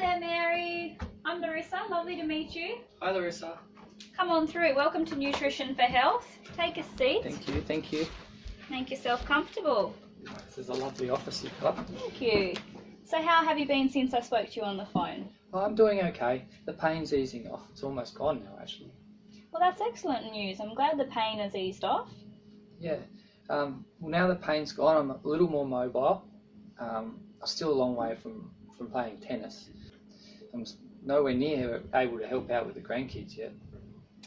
Hi there, Mary. I'm Larissa. Lovely to meet you. Hi, Larissa. Come on through. Welcome to Nutrition for Health. Take a seat. Thank you, thank you. Make yourself comfortable. This is a lovely office you've got. Thank you. So how have you been since I spoke to you on the phone? Well, I'm doing okay. The pain's easing off. It's almost gone now, actually. Well, that's excellent news. I'm glad the pain has eased off. Yeah. Well, now the pain's gone, I'm a little more mobile. I'm still a long way from playing tennis. I'm nowhere near able to help out with the grandkids yet.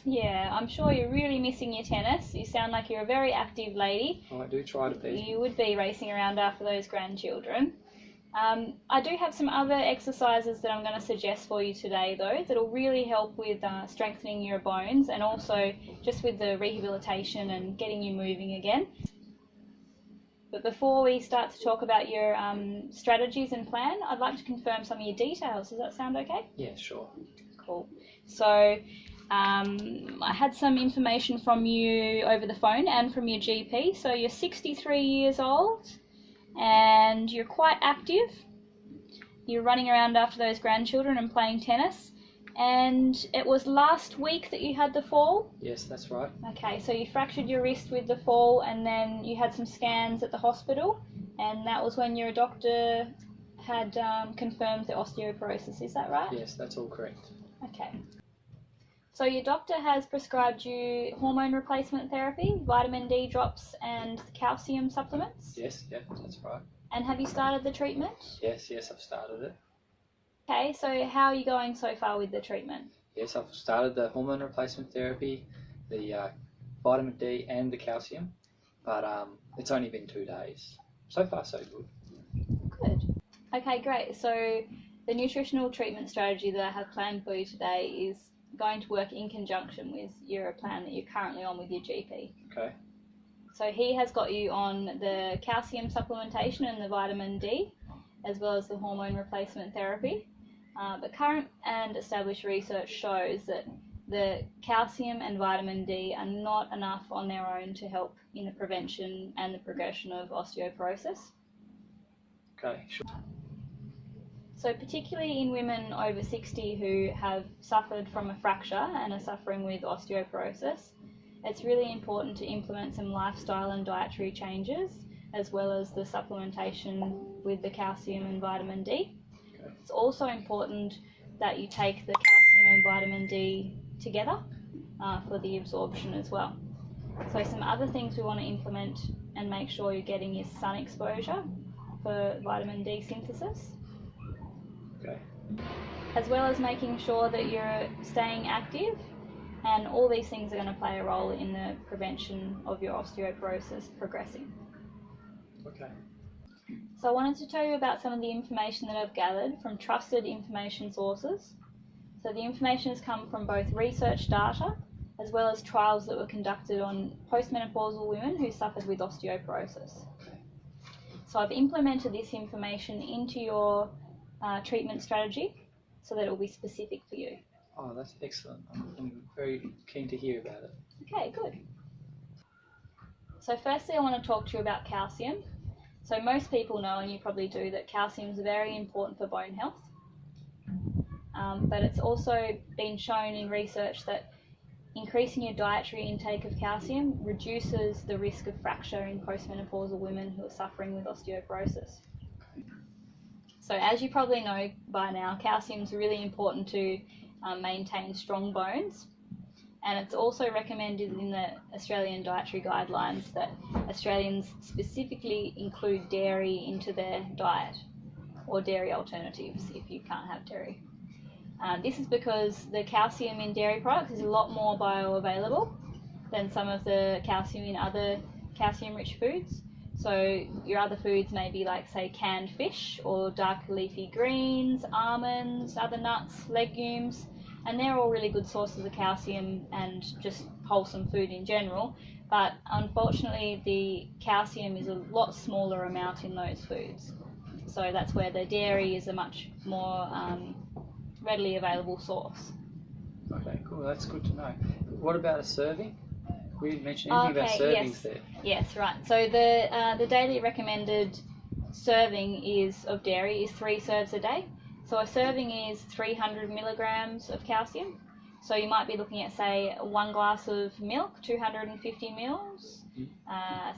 Yeah, I'm sure you're really missing your tennis. You sound like you're a very active lady. Oh, I do try to be. You would be racing around after those grandchildren. I do have some other exercises that I'm going to suggest for you today, though, that'll really help with strengthening your bones and also just with the rehabilitation and getting you moving again. But before we start to talk about your strategies and plan, I'd like to confirm some of your details. Does that sound okay? Yeah, sure. Cool. So I had some information from you over the phone and from your GP. So you're 63 years old and you're quite active. You're running around after those grandchildren and playing tennis. And it was last week that you had the fall? Yes, that's right. Okay, so you fractured your wrist with the fall and then you had some scans at the hospital, and that was when your doctor had confirmed the osteoporosis, is that right? Yes, that's all correct. Okay. So your doctor has prescribed you hormone replacement therapy, vitamin D drops and calcium supplements? Yes, yeah, that's right. And have you started the treatment? Yes, I've started it. Okay, so how are you going so far with the treatment? Yes, I've started the hormone replacement therapy, the vitamin D and the calcium, but it's only been 2 days. So far, so good. Good. Okay, great. So the nutritional treatment strategy that I have planned for you today is going to work in conjunction with your plan that you're currently on with your GP. Okay. So he has got you on the calcium supplementation and the vitamin D, as well as the hormone replacement therapy. But current and established research shows that the calcium and vitamin D are not enough on their own to help in the prevention and the progression of osteoporosis. Okay, sure. So particularly in women over 60 who have suffered from a fracture and are suffering with osteoporosis, it's really important to implement some lifestyle and dietary changes, as well as the supplementation with the calcium and vitamin D. It's also important that you take the calcium and vitamin D together for the absorption as well. So some other things we want to implement and make sure you're getting is sun exposure for vitamin D synthesis. Okay. As well as making sure that you're staying active, and all these things are going to play a role in the prevention of your osteoporosis progressing. Okay. So I wanted to tell you about some of the information that I've gathered from trusted information sources. So the information has come from both research data as well as trials that were conducted on postmenopausal women who suffered with osteoporosis. So I've implemented this information into your treatment strategy so that it will be specific for you. Oh, that's excellent. I'm very keen to hear about it. Okay, good. So firstly I want to talk to you about calcium. So most people know, and you probably do, that calcium is very important for bone health. But it's also been shown in research that increasing your dietary intake of calcium reduces the risk of fracture in postmenopausal women who are suffering with osteoporosis. So as you probably know by now, calcium is really important to maintain strong bones. And it's also recommended in the Australian dietary guidelines that Australians specifically include dairy into their diet, or dairy alternatives if you can't have dairy. This is because the calcium in dairy products is a lot more bioavailable than some of the calcium in other calcium-rich foods. So your other foods may be like, say, canned fish or dark leafy greens, almonds, other nuts, legumes, and they're all really good sources of calcium and just wholesome food in general. But unfortunately, the calcium is a lot smaller amount in those foods. So that's where the dairy is a much more readily available source. Okay, cool. That's good to know. What about a serving? We didn't mention anything about servings there. Yes, right. So the daily recommended serving of dairy is 3 serves a day, So a serving is 300 milligrams of calcium. So you might be looking at, say, 1 glass of milk, 250 mils,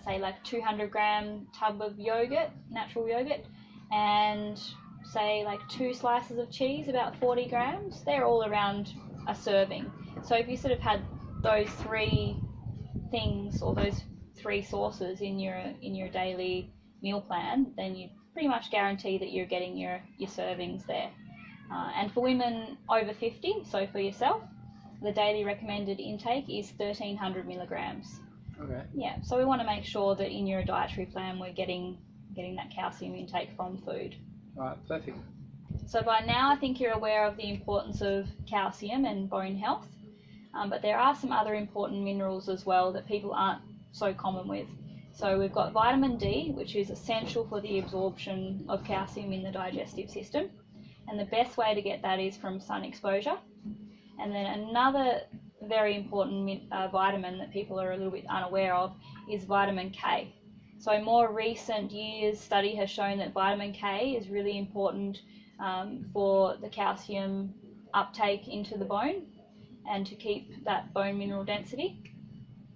say like 200-gram tub of yogurt, natural yogurt, and say like 2 slices of cheese, about 40 grams. They're all around a serving. So if you sort of had those 3 things, or those 3 sources in your daily meal plan, then you pretty much guarantee that you're getting your servings there. And for women over 50, so for yourself, the daily recommended intake is 1,300 milligrams. Okay. Yeah, so we want to make sure that in your dietary plan we're getting that calcium intake from food. All right, perfect. So by now I think you're aware of the importance of calcium and bone health, but there are some other important minerals as well that people aren't so common with. So we've got vitamin D, which is essential for the absorption of calcium in the digestive system, and the best way to get that is from sun exposure. And then another very important vitamin that people are a little bit unaware of is vitamin K. So in more recent years, study has shown that vitamin K is really important for the calcium uptake into the bone and to keep that bone mineral density.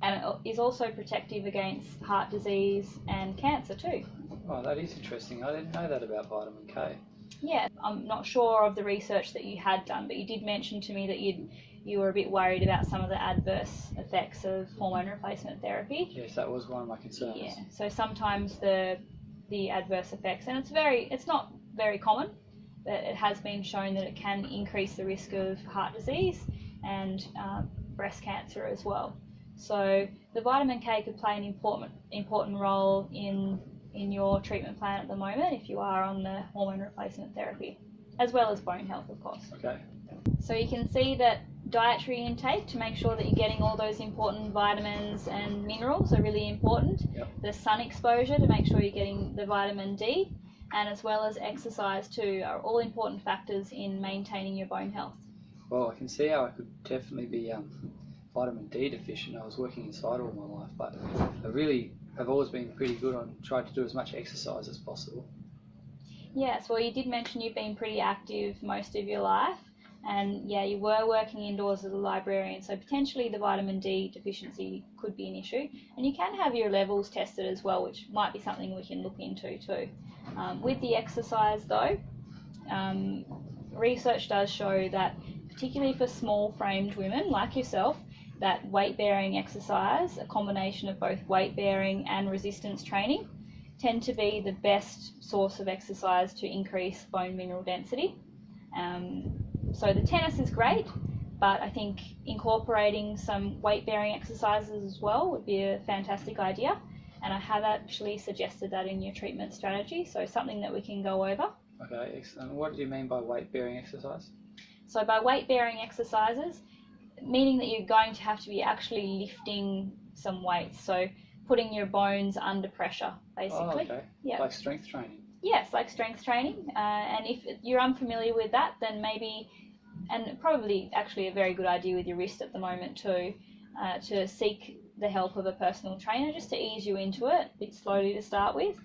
And it is also protective against heart disease and cancer too. Oh, that is interesting. I didn't know that about vitamin K. Yeah, I'm not sure of the research that you had done, but you did mention to me that you were a bit worried about some of the adverse effects of hormone replacement therapy. Yes, that was one of my concerns. Yeah, so sometimes the adverse effects, and it's not very common, but it has been shown that it can increase the risk of heart disease and breast cancer as well. So the vitamin K could play an important role in your treatment plan at the moment if you are on the hormone replacement therapy, as well as bone health, of course. Okay. So you can see that dietary intake, to make sure that you're getting all those important vitamins and minerals, are really important. Yep. The sun exposure, to make sure you're getting the vitamin D, and as well as exercise too, are all important factors in maintaining your bone health. Well, I can see how I could definitely be vitamin D deficient. I was working inside all my life, but I really have always been pretty good on trying to do as much exercise as possible. Yes, well, you did mention you've been pretty active most of your life, and yeah, you were working indoors as a librarian, so potentially the vitamin D deficiency could be an issue. And you can have your levels tested as well, which might be something we can look into too. With the exercise though, research does show that particularly for small-framed women like yourself, that weight-bearing exercise, a combination of both weight-bearing and resistance training, tend to be the best source of exercise to increase bone mineral density. So the tennis is great, but I think incorporating some weight-bearing exercises as well would be a fantastic idea, and I have actually suggested that in your treatment strategy, so something that we can go over. Okay, excellent. What do you mean by weight-bearing exercise? So by weight-bearing exercises, meaning that you're going to have to be actually lifting some weights, so putting your bones under pressure, basically. Oh, okay. Yeah. Like strength training? Yes, like strength training. And if you're unfamiliar with that, then maybe, and probably actually a very good idea with your wrist at the moment too, to seek the help of a personal trainer just to ease you into it, a bit slowly to start with.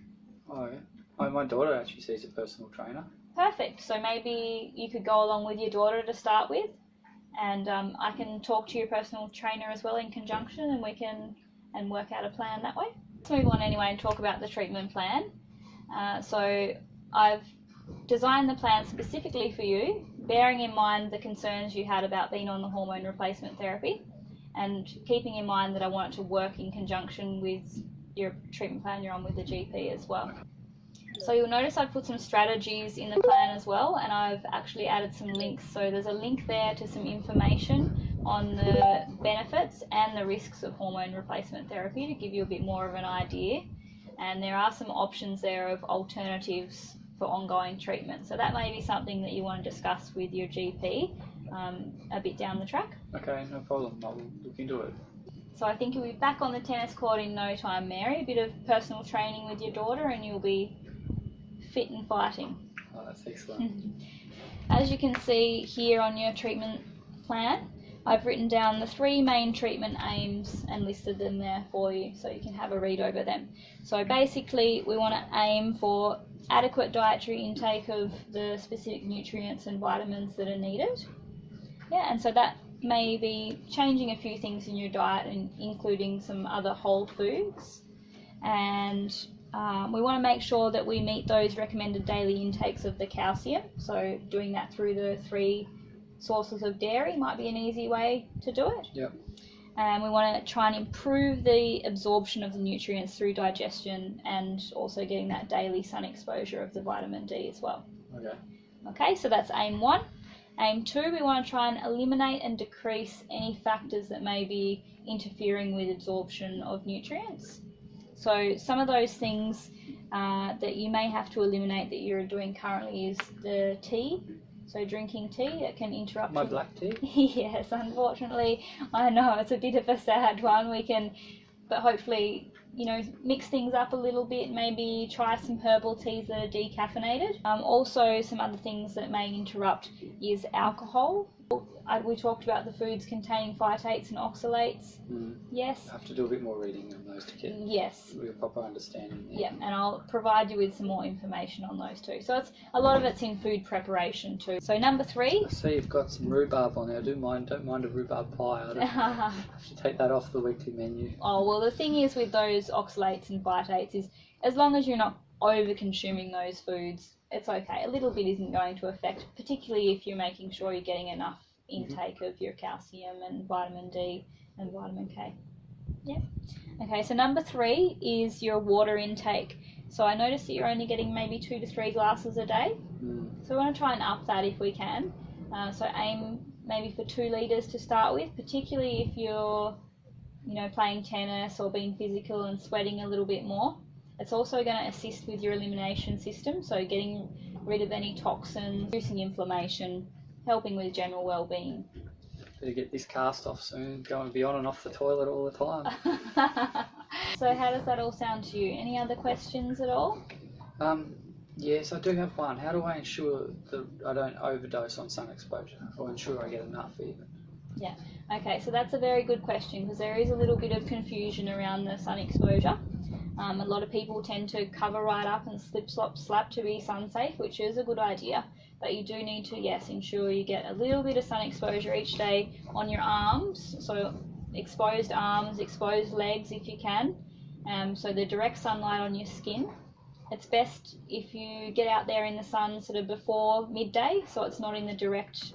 Oh, yeah. Oh, my daughter actually sees a personal trainer. Perfect. So maybe you could go along with your daughter to start with, and I can talk to your personal trainer as well in conjunction, and we can work out a plan that way. Let's move on anyway and talk about the treatment plan. So I've designed the plan specifically for you, bearing in mind the concerns you had about being on the hormone replacement therapy, and keeping in mind that I want it to work in conjunction with your treatment plan you're on with the GP as well. So you'll notice I've put some strategies in the plan as well, and I've actually added some links. So there's a link there to some information on the benefits and the risks of hormone replacement therapy to give you a bit more of an idea. And there are some options there of alternatives for ongoing treatment. So that may be something that you want to discuss with your GP a bit down the track. Okay, no problem. I'll look into it. So I think you'll be back on the tennis court in no time, Mary. A bit of personal training with your daughter and you'll be fit and fighting. Oh, that's excellent. As you can see here on your treatment plan, I've written down the 3 main treatment aims and listed them there for you so you can have a read over them. So basically we want to aim for adequate dietary intake of the specific nutrients and vitamins that are needed. Yeah, and so that may be changing a few things in your diet and including some other whole foods. And we want to make sure that we meet those recommended daily intakes of the calcium. So doing that through the 3 sources of dairy might be an easy way to do it. Yep. And we want to try and improve the absorption of the nutrients through digestion and also getting that daily sun exposure of the vitamin D as well. Okay. Okay, so that's aim 1. Aim 2, we want to try and eliminate and decrease any factors that may be interfering with absorption of nutrients. So some of those things that you may have to eliminate that you're doing currently is the tea. So drinking tea, it can interrupt my black tea. Yes, unfortunately, I know it's a bit of a sad one. But hopefully, mix things up a little bit. Maybe try some herbal teas that are decaffeinated. Also, some other things that may interrupt is alcohol. We talked about the foods containing phytates and oxalates. Yes. I have to do a bit more reading on those to get a proper understanding. Yeah, and I'll provide you with some more information on those too. So a lot of it's in food preparation too. So number 3. I see you've got some rhubarb on there. Don't mind a rhubarb pie. I have to take that off the weekly menu. Oh, well, the thing is with those oxalates and phytates is as long as you're not over consuming those foods, it's okay. A little bit isn't going to affect, particularly if you're making sure you're getting enough intake of your calcium and vitamin D and vitamin K. Yeah. Okay, so number 3 is your water intake. So I noticed that you're only getting maybe 2 to 3 glasses a day. So we want to try and up that if we can. So aim maybe for 2 litres to start with, particularly if you're, playing tennis or being physical and sweating a little bit more. It's also going to assist with your elimination system, so getting rid of any toxins, reducing inflammation, helping with general well-being. Better get this cast off soon, go and be on and off the toilet all the time. So how does that all sound to you? Any other questions at all? Yes, I do have one. How do I ensure that I don't overdose on sun exposure, or ensure I get enough even? Yeah, okay, so that's a very good question because there is a little bit of confusion around the sun exposure. A lot of people tend to cover right up and slip, slop, slap to be sun safe, which is a good idea. But you do need to, yes, ensure you get a little bit of sun exposure each day on your arms. So exposed arms, exposed legs if you can. So the direct sunlight on your skin. It's best if you get out there in the sun sort of before midday, so it's not in the direct,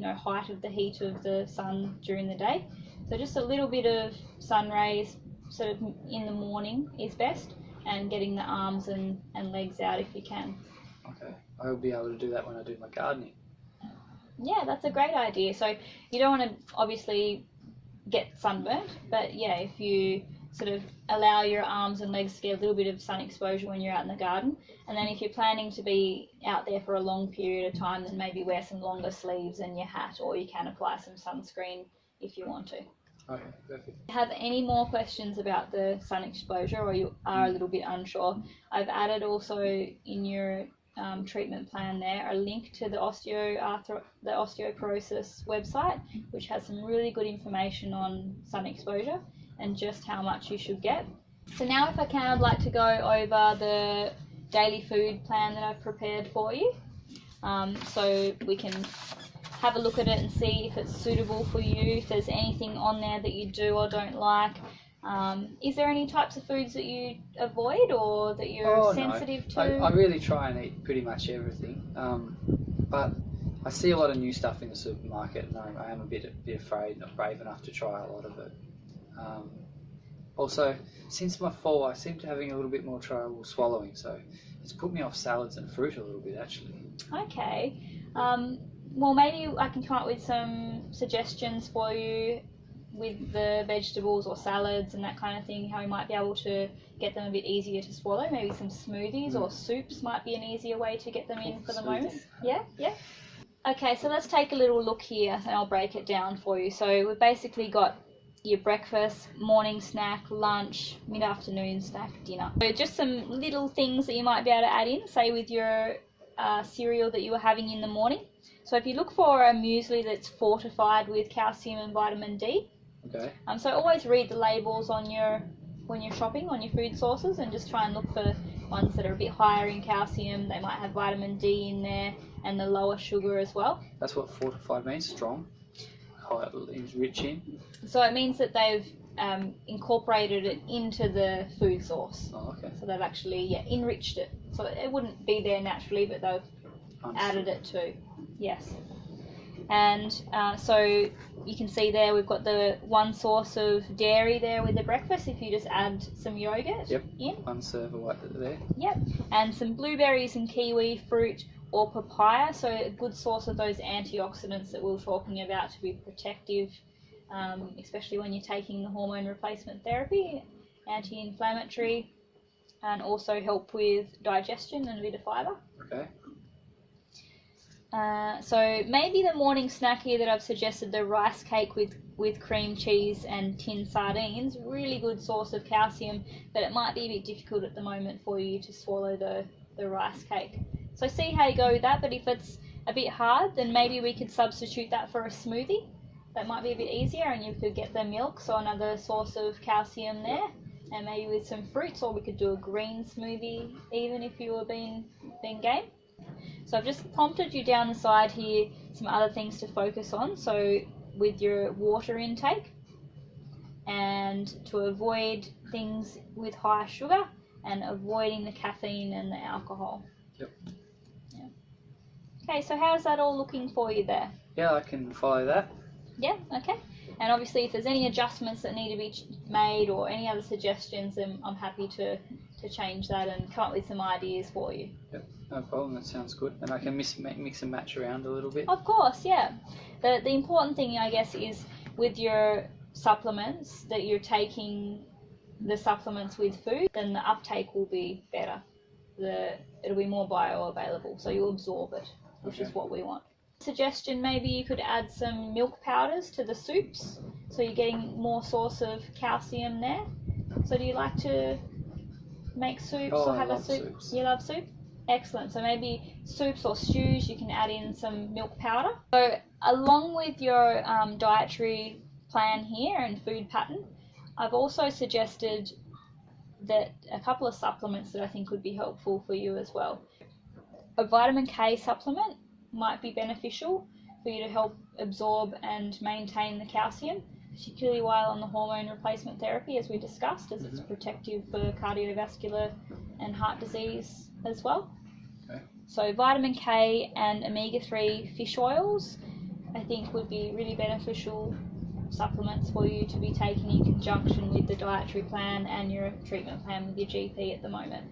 height of the heat of the sun during the day. So just a little bit of sun rays sort of in the morning is best, and getting the arms and legs out if you can. Okay, I'll be able to do that when I do my gardening. Yeah, that's a great idea. So you don't want to obviously get sunburnt, but yeah, if you sort of allow your arms and legs to get a little bit of sun exposure when you're out in the garden, and then if you're planning to be out there for a long period of time, then maybe wear some longer sleeves and your hat, or you can apply some sunscreen if you want to. Okay, perfect. Have any more questions about the sun exposure, or you are a little bit unsure? I've added also in your treatment plan there a link to the osteoporosis website, which has some really good information on sun exposure and just how much you should get. So now if I can, I'd like to go over the daily food plan that I've prepared for you, so we can have a look at it and see if it's suitable for you, if there's anything on there that you do or don't like. Is there any types of foods that you avoid or that you're sensitive to? I really try and eat pretty much everything, but I see a lot of new stuff in the supermarket, and I am a bit afraid, not brave enough to try a lot of it. Also, since my fall, I seem to having a little bit more trouble swallowing, so it's put me off salads and fruit a little bit actually. Okay. Well, maybe I can come up with some suggestions for you with the vegetables or salads and that kind of thing, how we might be able to get them a bit easier to swallow. Maybe some smoothies or soups might be an easier way to get them in for the moment. Yeah. Okay, so let's take a little look here and I'll break it down for you. So we've basically got your breakfast, morning snack, lunch, mid-afternoon snack, dinner. So just some little things that you might be able to add in, say with your cereal that you were having in the morning. So if you look for a muesli that's fortified with calcium and vitamin D, so always read the labels on when you're shopping on your food sources, and just try and look for ones that are a bit higher in calcium. They might have vitamin D in there and the lower sugar as well. That's what fortified means, strong, high, is rich in. So it means that they've incorporated it into the food source. Oh, okay. So they've actually enriched it. So it wouldn't be there naturally, but they've added it too. Yes. And so you can see there we've got the one source of dairy there with the breakfast. If you just add some yogurt in. 1 serve of white there. Yep. And some blueberries and kiwi fruit or papaya. So a good source of those antioxidants that we were talking about to be protective, especially when you're taking the hormone replacement therapy, anti-inflammatory, and also help with digestion and a bit of fibre. Okay. So maybe the morning snack here that I've suggested, the rice cake with cream cheese and tin sardines, really good source of calcium, but it might be a bit difficult at the moment for you to swallow the rice cake. So see how you go with that, but if it's a bit hard, then maybe we could substitute that for a smoothie. That might be a bit easier, and you could get the milk, so another source of calcium there, and maybe with some fruits, or we could do a green smoothie even if you were being game. So I've just prompted you down the side here some other things to focus on. So with your water intake, and to avoid things with high sugar, and avoiding the caffeine and the alcohol. Yep. Yeah. Okay, so how's that all looking for you there? Yeah, I can follow that. Yeah, okay. And obviously if there's any adjustments that need to be made or any other suggestions, then I'm happy to change that and come up with some ideas for you. Yep, no problem, that sounds good. And I can mix and match around a little bit. Of course, yeah. The important thing, I guess, is with your supplements, that you're taking the supplements with food, then the uptake will be better. It'll be more bioavailable, so you'll absorb it, which is what we want. Suggestion, maybe you could add some milk powders to the soups, so you're getting more source of calcium there. So do you like to make soups or have a soup? Soups. You love soup? Excellent. So maybe soups or stews, you can add in some milk powder. So along with your dietary plan here and food pattern, I've also suggested that a couple of supplements that I think would be helpful for you as well. A vitamin K supplement might be beneficial for you to help absorb and maintain the calcium, particularly while on the hormone replacement therapy, as we discussed, as it's protective for cardiovascular and heart disease as well. Okay. So vitamin K and omega-3 fish oils, I think, would be really beneficial supplements for you to be taking in conjunction with the dietary plan and your treatment plan with your GP at the moment.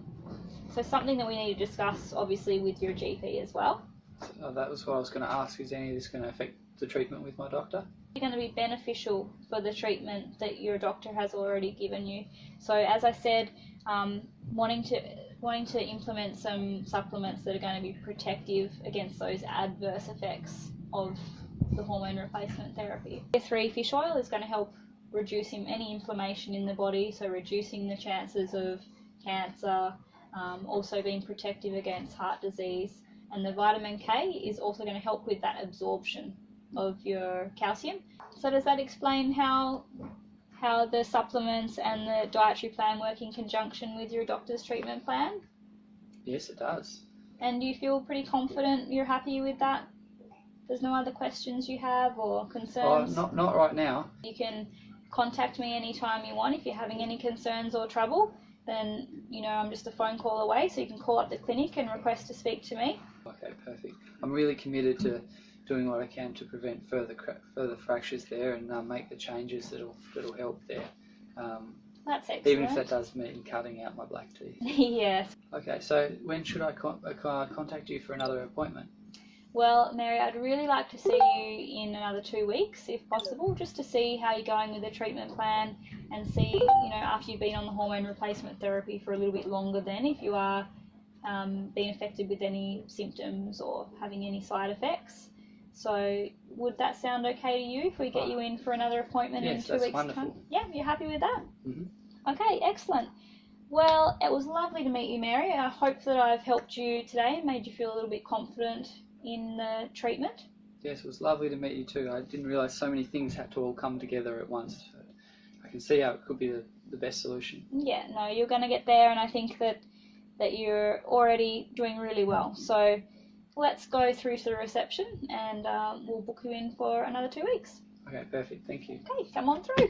So something that we need to discuss, obviously, with your GP as well. That was what I was going to ask. Is any of this going to affect the treatment with my doctor? It's going to be beneficial for the treatment that your doctor has already given you. So as I said, wanting to implement some supplements that are going to be protective against those adverse effects of the hormone replacement therapy. Omega-3 fish oil is going to help reducing any inflammation in the body, so reducing the chances of cancer, also being protective against heart disease. And the vitamin K is also going to help with that absorption of your calcium. So does that explain how the supplements and the dietary plan work in conjunction with your doctor's treatment plan? Yes, it does. And do you feel pretty confident you're happy with that? There's no other questions you have or concerns? Not right now. You can contact me anytime you want if you're having any concerns or trouble. Then, I'm just a phone call away, so you can call up the clinic and request to speak to me. Okay, perfect. I'm really committed to doing what I can to prevent further fractures there and make the changes that'll help there. That's excellent. Even if that does mean cutting out my black teeth. Yes. Okay, so when should I contact you for another appointment? Well, Mary, I'd really like to see you in another 2 weeks, if possible, just to see how you're going with the treatment plan and see, after you've been on the hormone replacement therapy for a little bit longer then, if you are being affected with any symptoms or having any side effects. So would that sound okay to you if we get you in for another appointment in 2 weeks' wonderful. time? Yeah, you're happy with that? Mm-hmm. Okay, excellent. Well, it was lovely to meet you, Mary. I hope that I've helped you today and made you feel a little bit confident in the treatment. Yes, it was lovely to meet you too. I didn't realise so many things had to all come together at once. So I can see how it could be the best solution. Yeah, no, you're going to get there, and I think that that you're already doing really well. So let's go through to the reception, and we'll book you in for another 2 weeks. Okay, perfect. Thank you. Okay, come on through.